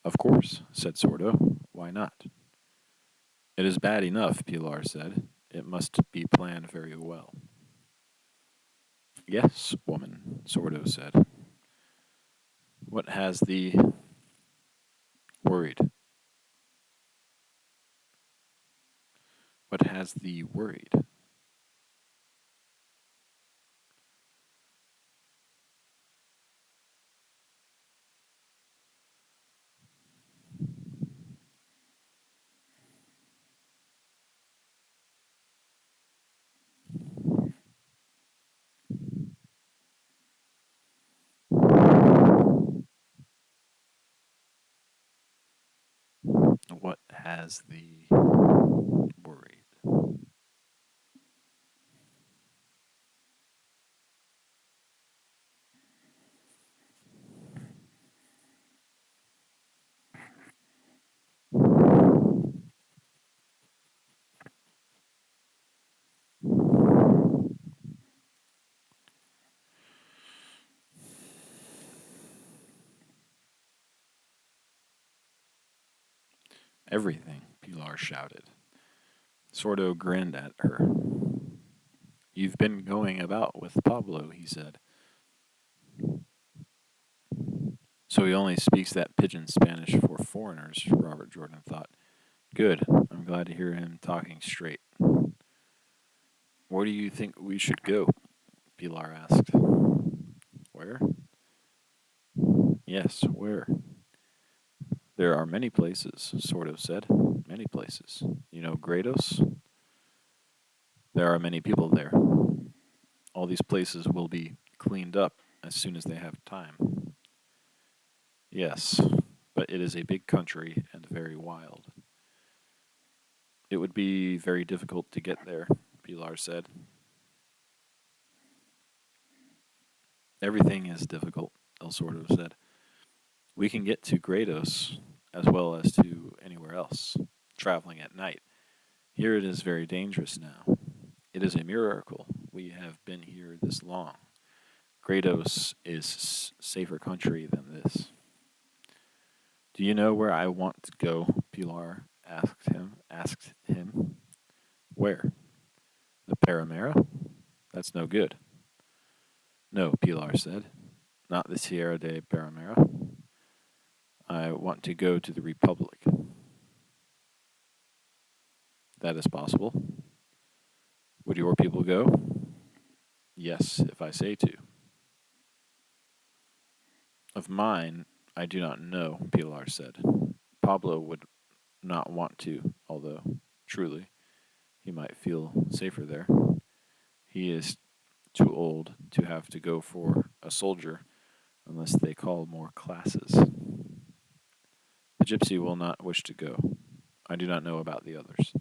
Of course, said Sordo. Why not? It is bad enough, Pilar said. It must be planned very well. Yes, woman, Sordo said. What has thee worried? What has thee worried? What has thee worried? Everything, Pilar shouted. Sordo grinned at her. You've been going about with Pablo, he said. So he only speaks that pidgin Spanish for foreigners, Robert Jordan thought. Good. I'm glad to hear him talking straight. Where do you think we should go? Pilar asked. Where? Yes, where? There are many places, Sordo said. Many places. You know Grados? There are many people there. All these places will be cleaned up as soon as they have time. Yes, but it is a big country and very wild. It would be very difficult to get there, Pilar said. Everything is difficult, El Sordo said. We can get to Grados as well as to anywhere else, traveling at night. Here it is very dangerous now. It is a miracle we have been here this long. Grados is safer country than this. Do you know where I want to go? Pilar asked him. Where? The Paramera? That's no good. No, Pilar said. Not the Sierra de Paramera. I want to go to the Republic. That is possible. Would your people go? Yes, if I say to. Of mine, I do not know, Pilar said. Pablo would not want to, although, truly, he might feel safer there. He is too old to have to go for a soldier unless they call more classes. The gypsy will not wish to go. I do not know about the others.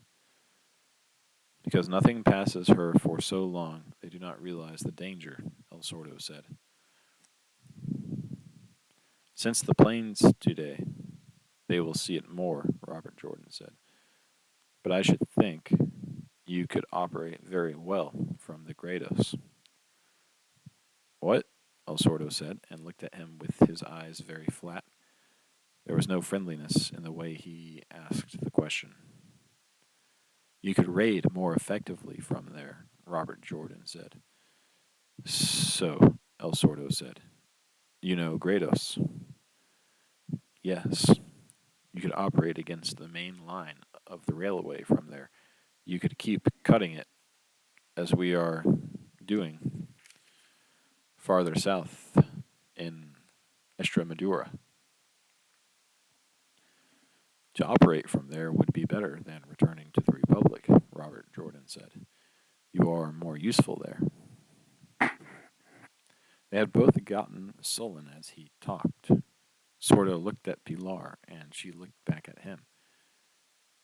Because nothing passes her for so long, they do not realize the danger, El Sordo said. Since the plains today, they will see it more, Robert Jordan said. But I should think you could operate very well from the Grados. What? El Sordo said, and looked at him with his eyes very flat. There was no friendliness in the way he asked the question. You could raid more effectively from there, Robert Jordan said. So, El Sordo said. You know Grados? Yes. You could operate against the main line of the railway from there. You could keep cutting it as we are doing farther south in Estremadura. To operate from there would be better than returning to the Republic, Robert Jordan said. You are more useful there. They had both gotten sullen as he talked. Sordo looked at Pilar, and she looked back at him.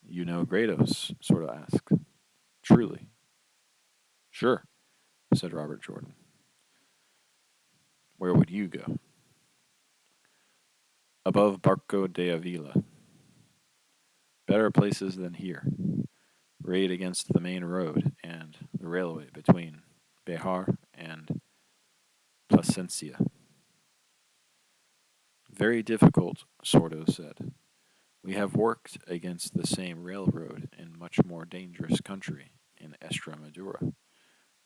You know Grados? Sordo asked. Truly. Sure, said Robert Jordan. Where would you go? Above Barco de Avila. Better places than here. Raid against the main road and the railway between Bejar and Plasencia. Very difficult, Sordo said. We have worked against the same railroad in much more dangerous country in Estremadura,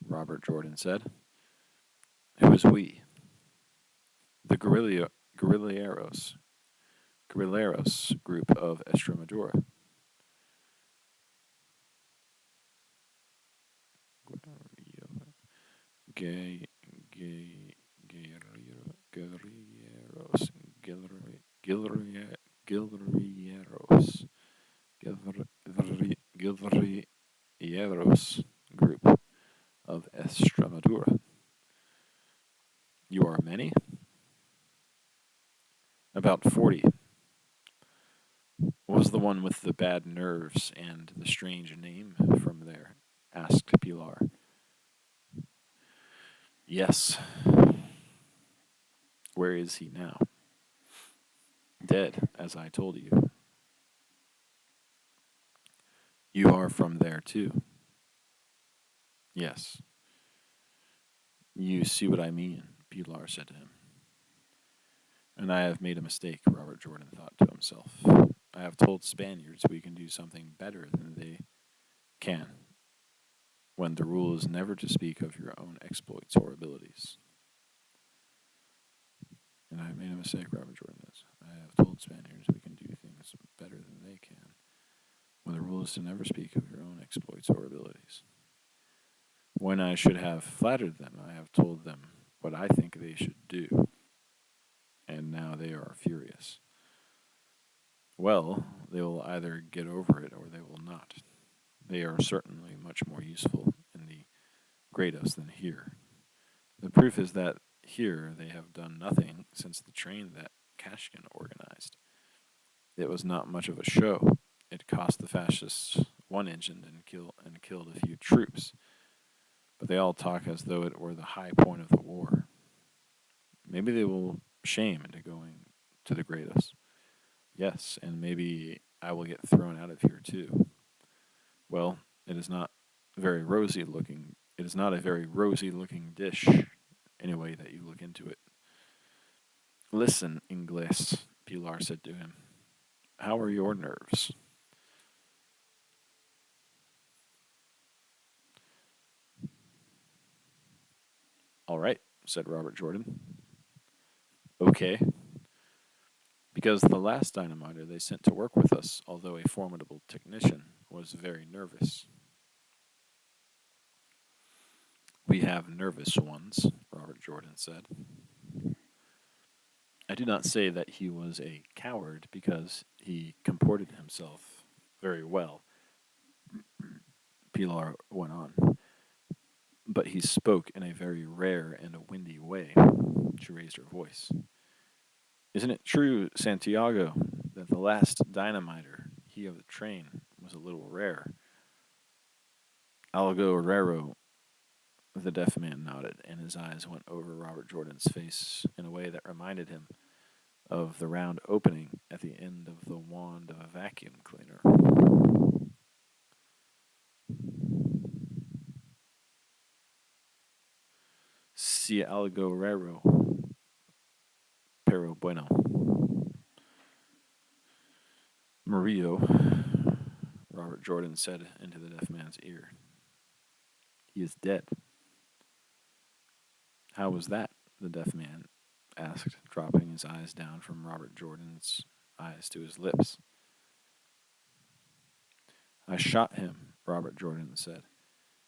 Robert Jordan said. Who is we? The guerrilleros group of Estremadura. Gay, gay, guerrilleros, guerrilleros, guerrilleros group of Estremadura. You are many? About 40. What was the one with the bad nerves and the strange name from there? Asked Pilar. Yes. Where is he now? Dead, as I told you. You are from there too. Yes. You see what I mean, Pilar said to him. And I have made a mistake, Robert Jordan thought to himself. I have told Spaniards we can do something better than they can, when the rule is never to speak of your own exploits or abilities. And I have made a mistake, Robert Jordan is. I have told Spaniards we can do things better than they can, when the rule is to never speak of your own exploits or abilities. When I should have flattered them, I have told them what I think they should do, and now they are furious. Well, they will either get over it or they will not. They are certainly much more useful in the Grados than here. The proof is that here they have done nothing since the train that Kashkin organized. It was not much of a show. It cost the fascists one engine and killed a few troops. But they all talk as though it were the high point of the war. Maybe they will shame into going to the Grados. Yes, and maybe I will get thrown out of here too. Well, it is not very rosy looking. It is not a very rosy looking dish, any way that you look into it. Listen, Ingles, Pilar said to him. How are your nerves? All right, said Robert Jordan. Okay. Because the last dynamiter they sent to work with us, although a formidable technician, was very nervous. We have nervous ones, Robert Jordan said. I do not say that he was a coward because he comported himself very well, Pilar went on, but he spoke in a very rare and a windy way. She raised her voice. Isn't it true, Santiago, that the last dynamiter, he of the train, was a little rare? Algo raro, the deaf man nodded, and his eyes went over Robert Jordan's face in a way that reminded him of the round opening at the end of the wand of a vacuum cleaner. Si algo raro, pero bueno. Murillo, Robert Jordan said into the deaf man's ear. He is dead. How was that? The deaf man asked, dropping his eyes down from Robert Jordan's eyes to his lips. I shot him, Robert Jordan said.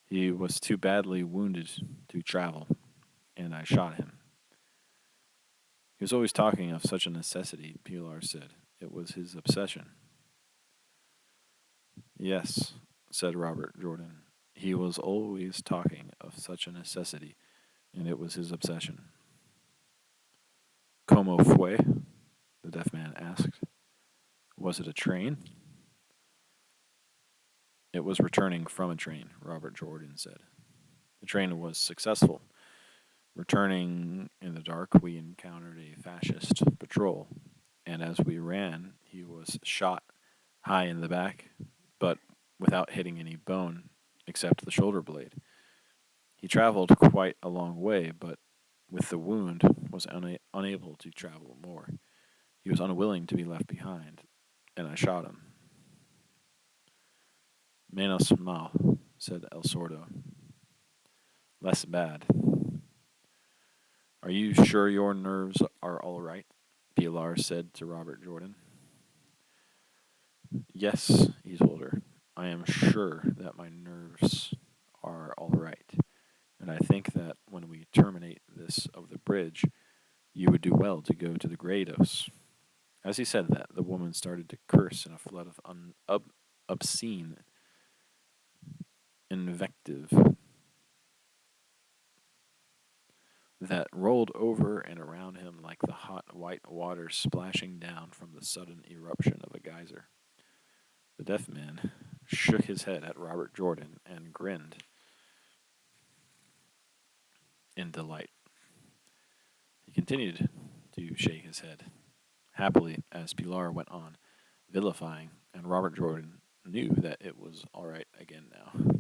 He was too badly wounded to travel, and I shot him. He was always talking of such a necessity, Pilar said. It was his obsession. Yes, said Robert Jordan. He was always talking of such a necessity, and it was his obsession. Como fue? The deaf man asked. Was it a train? It was returning from a train, Robert Jordan said. The train was successful. Returning in the dark, we encountered a fascist patrol, and as we ran, he was shot high in the back, but without hitting any bone except the shoulder blade. He traveled quite a long way, but with the wound was unable to travel more. He was unwilling to be left behind, and I shot him. Menos mal, said El Sordo. Less bad. Are you sure your nerves are all right? Pilar said to Robert Jordan. Yes, he told her. I am sure that my nerves are all right, and I think that when we terminate this of the bridge, you would do well to go to the Grados. As he said that, the woman started to curse in a flood of obscene invective that rolled over and around him like the hot white water splashing down from the sudden eruption of a geyser. The deaf man shook his head at Robert Jordan and grinned in delight. He continued to shake his head, happily, as Pilar went on, vilifying, and Robert Jordan knew that it was all right again now.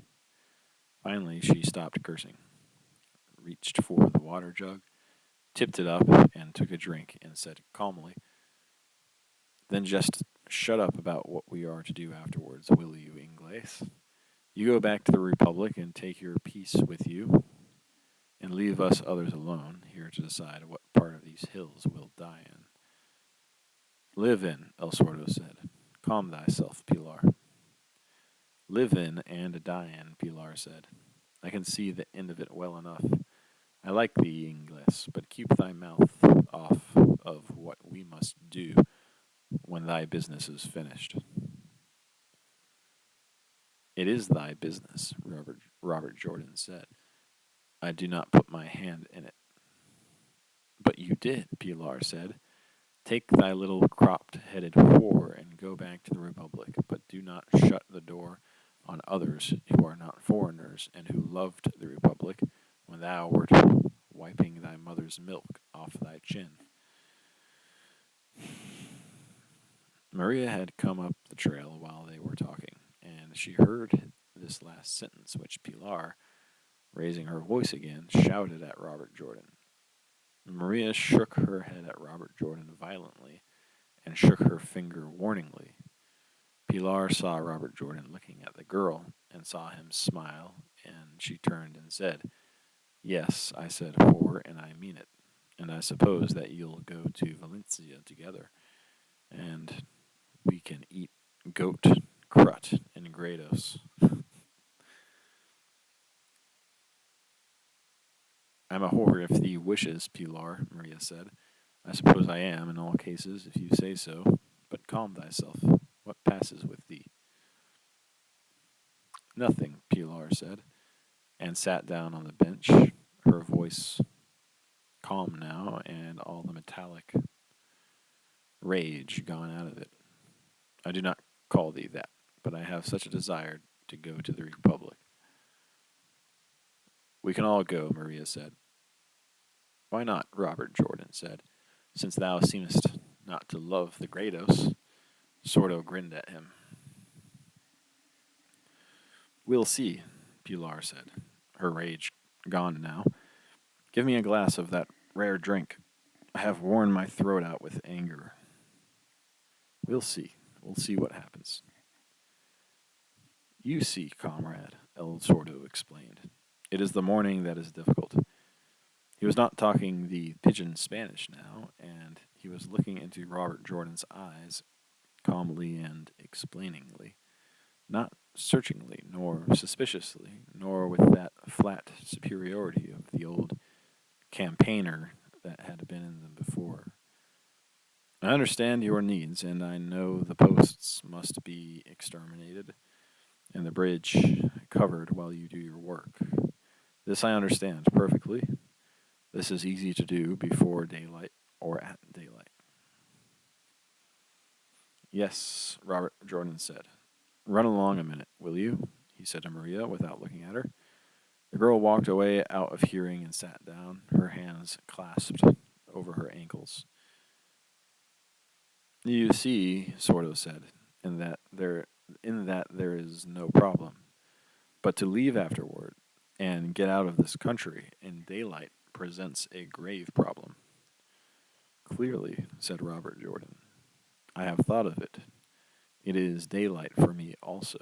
Finally, she stopped cursing, reached for the water jug, tipped it up, and took a drink, and said calmly, Then just shut up about what we are to do afterwards, will you, Ingles? You go back to the Republic and take your peace with you, and leave us others alone here to decide what part of these hills we'll die in. Live in, El Sordo said. Calm thyself, Pilar. Live in and die in, Pilar said. I can see the end of it well enough. I like thee, Ingles, but keep thy mouth off of what we must do when thy business is finished. It is thy business, Robert Jordan said. I do not put my hand in it. But you did, Pilar said. Take thy little cropped-headed whore and go back to the Republic, but do not shut the door on others who are not foreigners and who loved the Republic when thou wert wiping thy mother's milk off thy chin. Maria had come up the trail while they were talking, and she heard this last sentence, which Pilar, raising her voice again, shouted at Robert Jordan. Maria shook her head at Robert Jordan violently and shook her finger warningly. Pilar saw Robert Jordan looking at the girl and saw him smile, and she turned and said, Yes, I said whore, and I mean it. And I suppose that you'll go to Valencia together, and we can eat goat crut in Grados. I'm a whore if thee wishes, Pilar, Maria said. I suppose I am in all cases, if you say so. But calm thyself. What passes with thee? Nothing, Pilar said, and sat down on the bench, her voice calm now, and all the metallic rage gone out of it. I do not call thee that, but I have such a desire to go to the Republic. We can all go, Maria said. Why not? Robert Jordan said, since thou seemest not to love the Grados. Sordo grinned at him. We'll see, Pilar said, her rage gone now. Give me a glass of that rare drink. I have worn my throat out with anger. We'll see. We'll see what happens. You see, comrade, El Sordo explained. It is the morning that is difficult. He was not talking the pidgin Spanish now, and he was looking into Robert Jordan's eyes calmly and explainingly. Not searchingly, nor suspiciously, nor with that flat superiority of the old campaigner that had been in them before. I understand your needs, and I know the posts must be exterminated and the bridge covered while you do your work. This I understand perfectly. This is easy to do before daylight or at daylight. Yes, Robert Jordan said. Run along a minute, will you? He said to Maria without looking at her. The girl walked away out of hearing and sat down, her hands clasped over her ankles. You see, Sordo said, in that there is no problem. But to leave afterward and get out of this country in daylight presents a grave problem. Clearly, said Robert Jordan. I have thought of it. It is daylight for me also.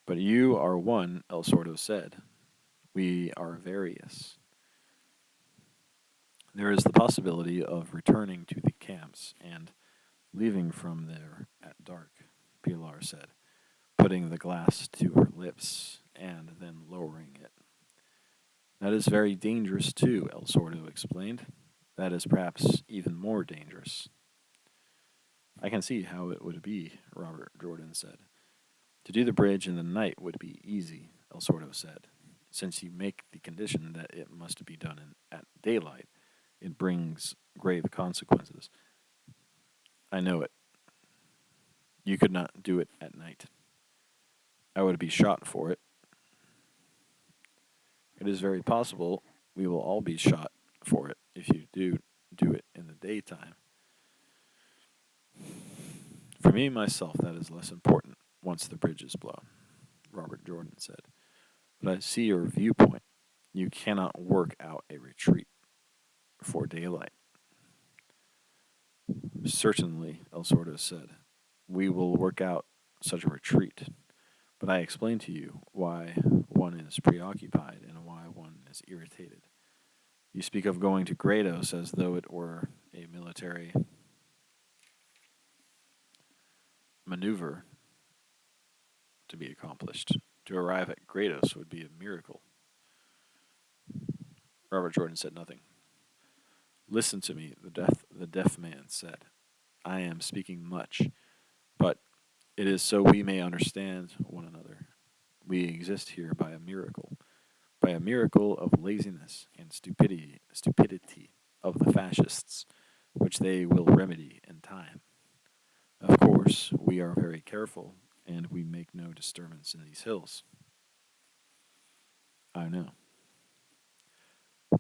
But you are one, El Sordo said. We are various. There is the possibility of returning to the camps and leaving from there at dark, Pilar said, putting the glass to her lips and then lowering it. That is very dangerous too, El Sordo explained. That is perhaps even more dangerous. I can see how it would be, Robert Jordan said. To do the bridge in the night would be easy, El Sordo said. Since you make the condition that it must be done at daylight, it brings grave consequences. I know it. You could not do it at night. I would be shot for it. It is very possible we will all be shot for it if you do it in the daytime. For me, myself, that is less important once the bridge is blown, Robert Jordan said. But I see your viewpoint. You cannot work out a retreat for daylight. Certainly, El Sordo said. We will work out such a retreat. But I explained to you why one is preoccupied and why one is irritated. You speak of going to Grados as though it were a military maneuver to be accomplished. To arrive at Grados would be a miracle. Robert Jordan said nothing. Listen to me, the deaf man said. I am speaking much, but it is so we may understand one another. We exist here by a miracle of laziness and stupidity of the fascists, which they will remedy in time. Of course, we are very careful, and we make no disturbance in these hills. I know.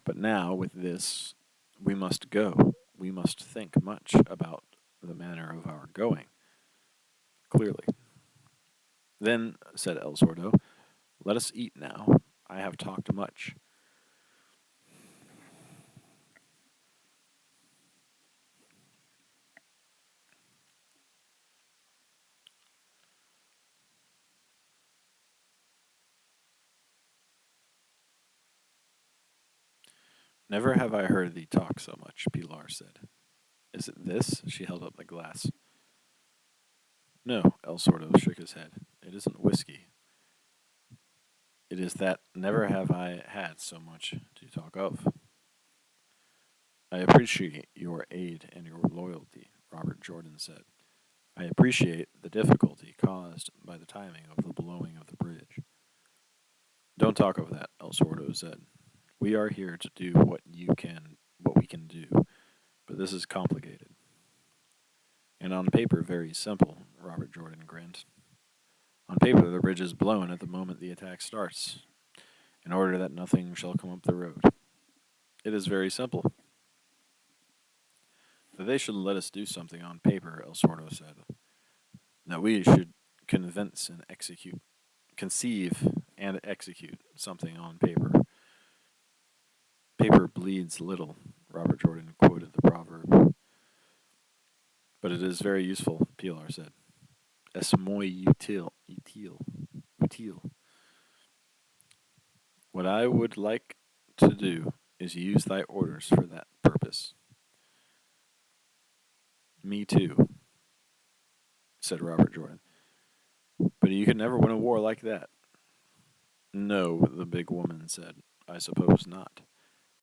But now, with this, we must go. We must think much about the manner of our going. Clearly. Then, said El Sordo, let us eat now. I have talked much. Never have I heard thee talk so much, Pilar said. Is it this? She held up the glass. No, El Sordo shook his head. It isn't whiskey. It is that never have I had so much to talk of. I appreciate your aid and your loyalty, Robert Jordan said. I appreciate the difficulty caused by the timing of the blowing of the bridge. Don't talk of that, El Sordo said. We are here to do what we can do, but this is complicated. And on paper, very simple, Robert Jordan grinned. On paper, the bridge is blown at the moment the attack starts, in order that nothing shall come up the road. It is very simple. That they should let us do something on paper, El Sordo said. That we should conceive and execute something on paper. Paper bleeds little, Robert Jordan quoted the proverb. But it is very useful, Pilar said. Es muy utile. What I would like to do is use thy orders for that purpose. Me too, said Robert Jordan. but you could never win a war like that. No, the big woman said. I suppose not.